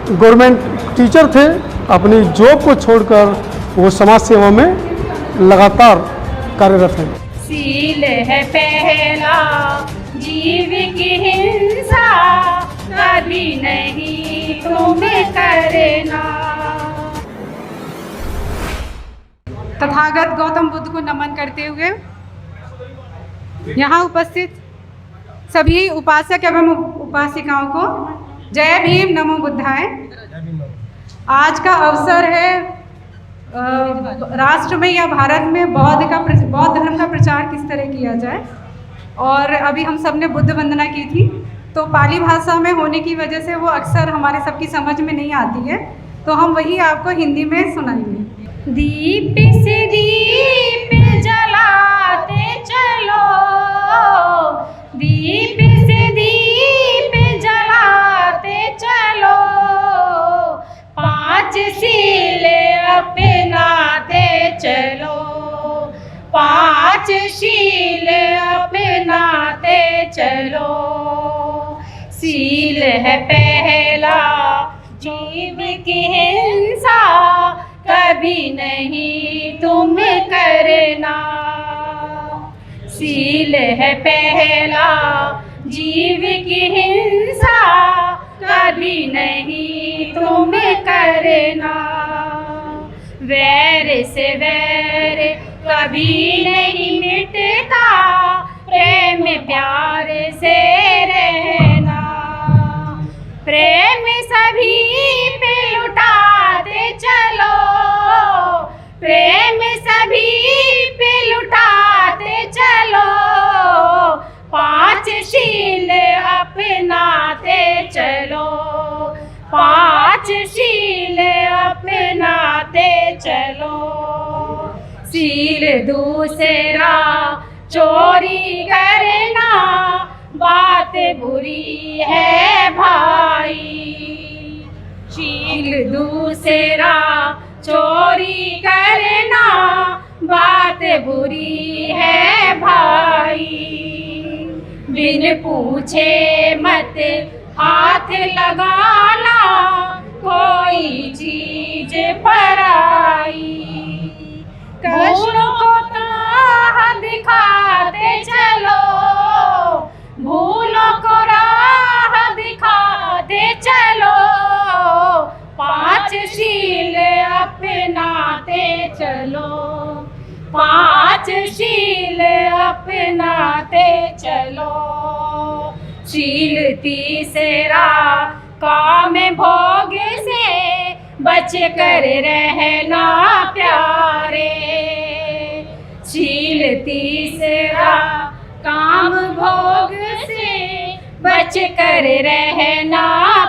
Government teacher थे, अपनी job को छोड़कर वो समाज सेवा में लगातार कार्यरत हैं। सील है पहला जीव की हिंसा, कभी नहीं तुम्हें करना। तथागत गौतम बुद्ध को नमन करते हुए यहाँ उपस्थित सभी उपासक एवं उपासिकाओं को जय भीम, नमो बुद्धाय। आज का अवसर है राष्ट्र में या भारत में बौद्ध धर्म का प्रचार किस तरह किया जाए। और अभी हम सब ने बुद्ध वंदना की थी, तो पाली भाषा में होने की वजह से वो अक्सर हमारे सबकी समझ में नहीं आती है, तो हम वही आपको हिंदी में सुनाएंगे। दीप से दीप जलाते चलो, दीप से दीप जलाते चलो, पांच शील अपनाते चलो, पांच शील अपनाते चलो। शील है पहला जीव की हिंसा, कभी नहीं तुम करना। शील है पहला जीव की हिंसा, कभी नहीं तुम करना। वैर से वैर कभी नहीं मिटता, प्रेम प्यार से रहना। प्रेम सभी पे लुटाते चलो, प्रेम सभी पे लुटाते चलो, पांच शील अपनाते चलो, पांच शील अपनाते चलो। शील दूसरा चोरी करना, बात बुरी है भाई। शील दूसरा चोरी करना, बात बुरी है भाई। बिन पूछे मत हाथ लगाना, कोई चीज पराई। भूलों को राह दिखाते चलो, भूलों को राह दिखाते चलो, पांच शील अपनाते चलो, पांच शील अपनाते चलो। शील तीसरा काम भोग से बच कर रहना प्यारे। शील तीसरा काम भोग से बच कर रहना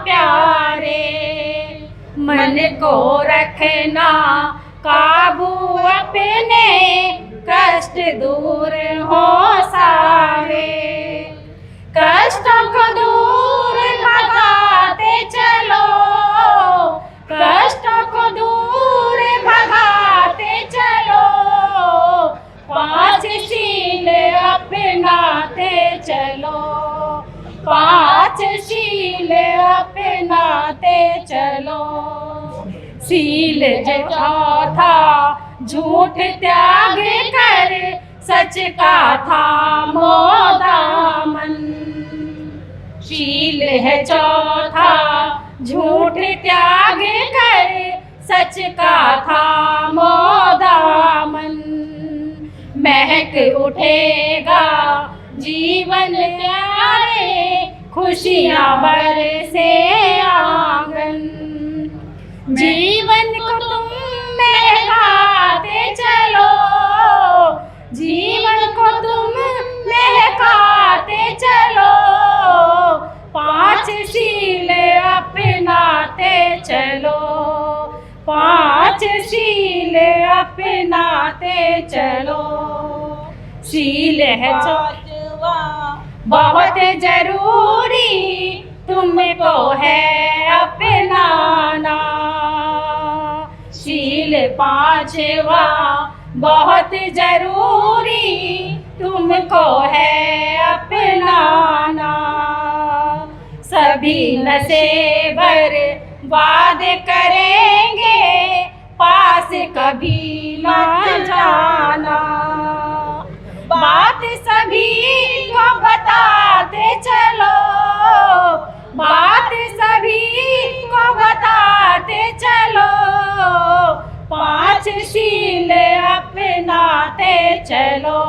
प्यारे। मन को रखना काबू अपने, कष्ट दूर हो सारे। कष्टों को दूर भगाते चलो, कष्टों को दूर भगाते चलो, पांच शील अपनाते चलो, पांच शील अपनाते चलो। शील जो चौथा झूठ त्याग कर, सच का थामो दामन। शील है चौथा झूठ त्याग कर, सच का थामो दामन। महक उठेगा जीवन प्यारे, खुशियाँ बरसे आंगन। जीवन को तुम महकाते चलो, जीवन को तुम महकाते चलो, पांच शील अपनाते चलो, पांच शील अपनाते चलो। शील है चौथवा बहुत जरूरी, तुमको है अपनाना। शील पांचवा बहुत जरूरी, तुमको है अपनाना। सभी नशेवर वादे करेंगे पास कभी न जाना। बात सभी को बताते चलो, बात सभी को बताते चलो, पांच शील अपनाते चलो,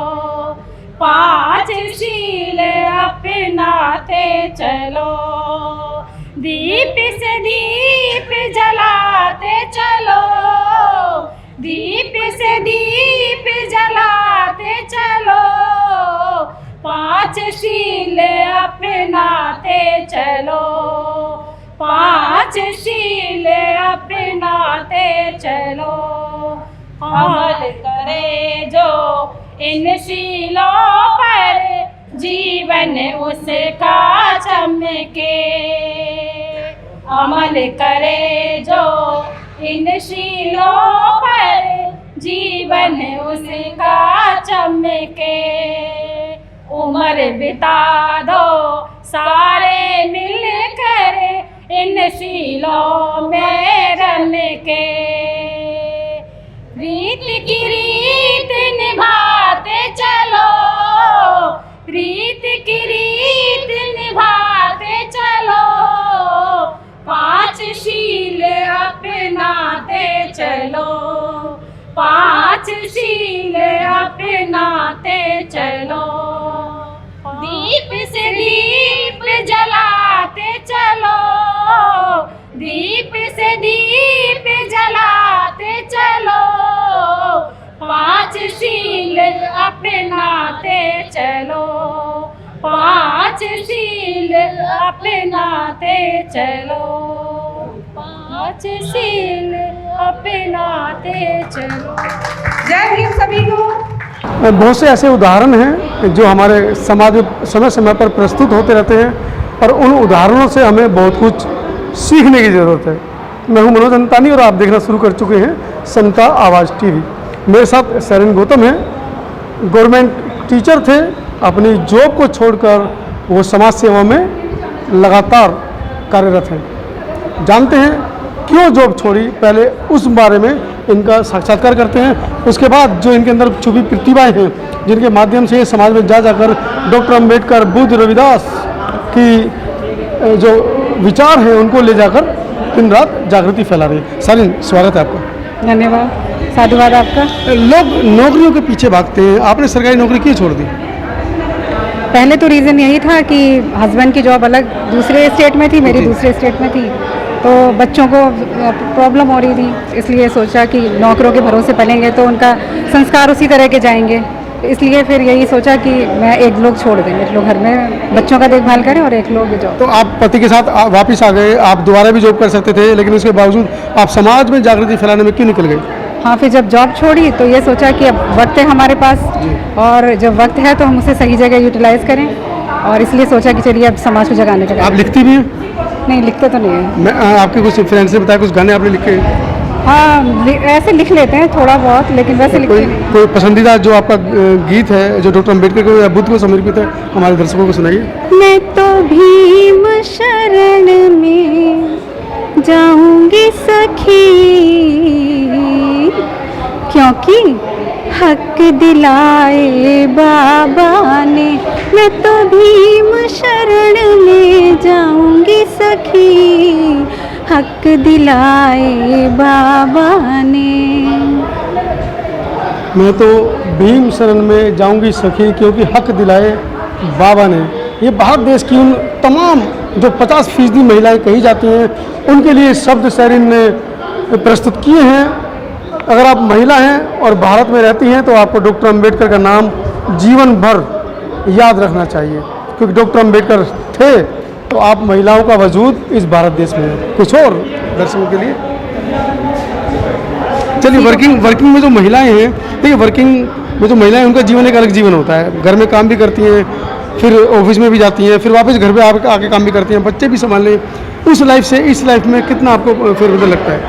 पांच शील अपनाते चलो। दीप से दीप जलाते चलो, दीप से दीप जलाते चलो, पांच शील अपनाते चलो, पांच शील अपनाते चलो। अमल करे जो इन शीलों पर, जीवन उसका चमके। अमल करे जो इन शीलों पर, जीवन उसका चमके। उम्र बिता दो सारे मिलकर, इन शीलों में रम के। रीत की रीत निभाते चलो, रीत की रीत निभाते चलो, पांच शील अपनाते चलो, पांच शील अपनाते चलो। दीप से दीप जलाते चलो, दीप से दीप जलाते चलो, पांच शील अपनाते चलो, पांच शील अपनाते चलो, पांच शील अपनाते चलो। जय भीम सभी को। बहुत से ऐसे उदाहरण हैं जो हमारे समाज में समय समय पर प्रस्तुत होते रहते हैं और उन उदाहरणों से हमें बहुत कुछ सीखने की ज़रूरत है। मैं हूं मनोज अंतानी और आप देखना शुरू कर चुके हैं समता आवाज़ टीवी। मेरे साथ सैरिन गौतम हैं, गवर्नमेंट टीचर थे, अपनी जॉब को छोड़कर वो समाज सेवा में लगातार कार्यरत हैं। जानते हैं क्यों जॉब छोड़ी, पहले उस बारे में इनका साक्षात्कार करते हैं। उसके बाद जो इनके अंदर छुपी प्रतिभाएं हैं, जिनके माध्यम से समाज में जा जाकर डॉक्टर अम्बेडकर, बुद्ध, रविदास की जो विचार हैं उनको ले जाकर दिन रात जागृति फैला रही है। सैरिन, स्वागत है आपका। धन्यवाद, साधुवाद आपका। लोग नौकरियों के पीछे भागते हैं, आपने सरकारी नौकरी क्यों छोड़ दी? पहले तो रीज़न यही था कि हस्बैंड की जॉब अलग दूसरे स्टेट में थी, मेरी दूसरे स्टेट में थी, तो बच्चों को प्रॉब्लम हो रही थी, इसलिए सोचा कि नौकरों के भरोसे पलेंगे तो उनका संस्कार उसी तरह के जाएंगे। इसलिए फिर यही सोचा कि मैं एक लोग छोड़ दें, एक लोग घर में बच्चों का देखभाल करें और एक लोग जॉब। तो आप पति के साथ वापस आ गए, आप दोबारा भी जॉब कर सकते थे, लेकिन उसके बावजूद आप समाज में जागृति फैलाने में क्यों निकल गए? हाँ, फिर जब जॉब छोड़ी तो ये सोचा कि अब वक्त है हमारे पास, और जब वक्त है तो हम उसे सही जगह यूटिलाइज़ करें, और इसलिए सोचा कि चलिए अब समाज को जगाने का। आप लिखती भी हैं? नहीं, लिखते तो नहीं है। मैं आपके कुछ फ्रेंड्स ने बताया कुछ गाने आपने लिखे? हाँ, ऐसे लिख लेते हैं थोड़ा बहुत, लेकिन वैसे लिखते नहीं। कोई पसंदीदा जो आपका गीत है जो डॉक्टर अम्बेडकर को या बुद्ध को समर्पित है, हमारे दर्शकों को सुनाइए। मैं तो भीम शरण में जाऊंगी सखी, क्योंकि हक दिलाए बाबा ने। मैं तो भीम शरण में जाऊंगी सखी, हक दिलाए बाबा ने। मैं तो भीम शरण में जाऊंगी सखी, क्योंकि हक दिलाए बाबा ने। ये भारत देश की उन तमाम जो 50% महिलाएं कही जाती हैं, उनके लिए शब्द सैरिन ने प्रस्तुत किए हैं। अगर आप महिला हैं और भारत में रहती हैं तो आपको डॉक्टर अम्बेडकर का नाम जीवन भर याद रखना चाहिए, क्योंकि डॉक्टर अम्बेडकर थे तो आप महिलाओं का वजूद इस भारत देश में है। कुछ और दर्शकों के लिए चलिए, वर्किंग में जो महिलाएं हैं, देखिए वर्किंग में जो महिलाएं, उनका जीवन एक अलग जीवन होता है। घर में काम भी करती हैं, फिर ऑफिस में भी जाती हैं, फिर वापस घर पे आके काम भी करती हैं, बच्चे भी संभाल लें। उस लाइफ से इस लाइफ में कितना आपको फिर बदल लगता है?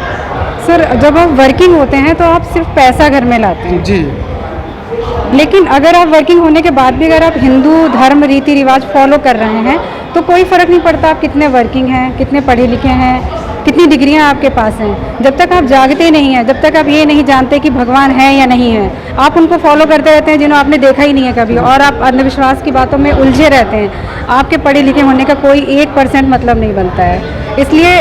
सर, जब आप वर्किंग होते हैं तो आप सिर्फ पैसा घर में लाते हैं जी, लेकिन अगर आप वर्किंग होने के बाद भी अगर आप हिंदू धर्म रीति रिवाज फॉलो कर रहे हैं तो कोई फ़र्क नहीं पड़ता आप कितने वर्किंग हैं, कितने पढ़े लिखे हैं, कितनी डिग्रियां आपके पास हैं, जब तक आप जागते नहीं हैं, जब तक आप ये नहीं जानते कि भगवान है या नहीं है, आप उनको फॉलो करते रहते हैं जिन्हें आपने देखा ही नहीं है कभी, और आप अंधविश्वास की बातों में उलझे रहते हैं। आपके पढ़े लिखे होने का कोई 1% मतलब नहीं बनता है। इसलिए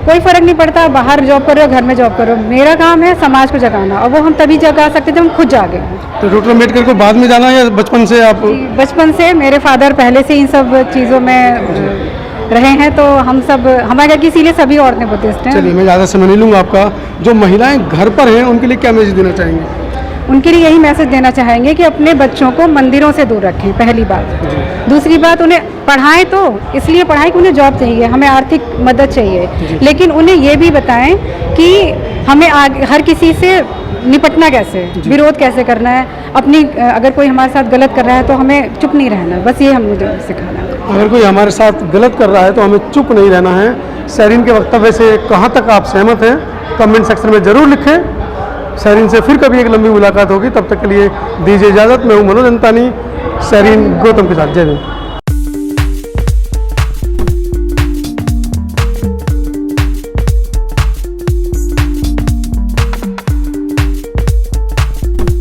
कोई फ़र्क नहीं पड़ता बाहर जॉब करो, घर में जॉब करो, मेरा काम है समाज को जगाना, और वो हम तभी जगा सकते जब हम खुद जागे। तो डॉक्टर अम्बेडकर को बाद में जाना या बचपन से आप? बचपन से मेरे फादर पहले से इन सब चीज़ों में रहे हैं, तो हम सब, हमारे घर की इसीलिए सभी औरतें बुद्धिस्ट हैं। चलिए, मैं ज़्यादा समय नहीं लूँगा आपका। जो महिलाएं घर पर हैं उनके लिए क्या मैसेज देना चाहेंगे? उनके लिए यही मैसेज देना चाहेंगे कि अपने बच्चों को मंदिरों से दूर रखें, पहली बात। दूसरी बात, उन्हें पढ़ाएं तो इसलिए पढ़ाएं कि उन्हें जॉब चाहिए, हमें आर्थिक मदद चाहिए, लेकिन उन्हें ये भी बताएं कि हमें हर किसी से निपटना कैसे, विरोध कैसे करना है, अपनी अगर कोई हमारे साथ गलत कर रहा है तो हमें चुप नहीं रहना, बस ये हम मुझे सिखाना है। अगर कोई हमारे साथ गलत कर रहा है तो हमें चुप नहीं रहना है। सैरीन के वक्तव्य से कहाँ तक आप सहमत हैं, कमेंट सेक्शन में ज़रूर लिखें। सैरीन से फिर कभी एक लंबी मुलाकात होगी, तब तक के लिए दीजिए इजाज़त। मैं हूँ मनोज अंतानी, सैरीन गौतम के साथ। जय हिंद।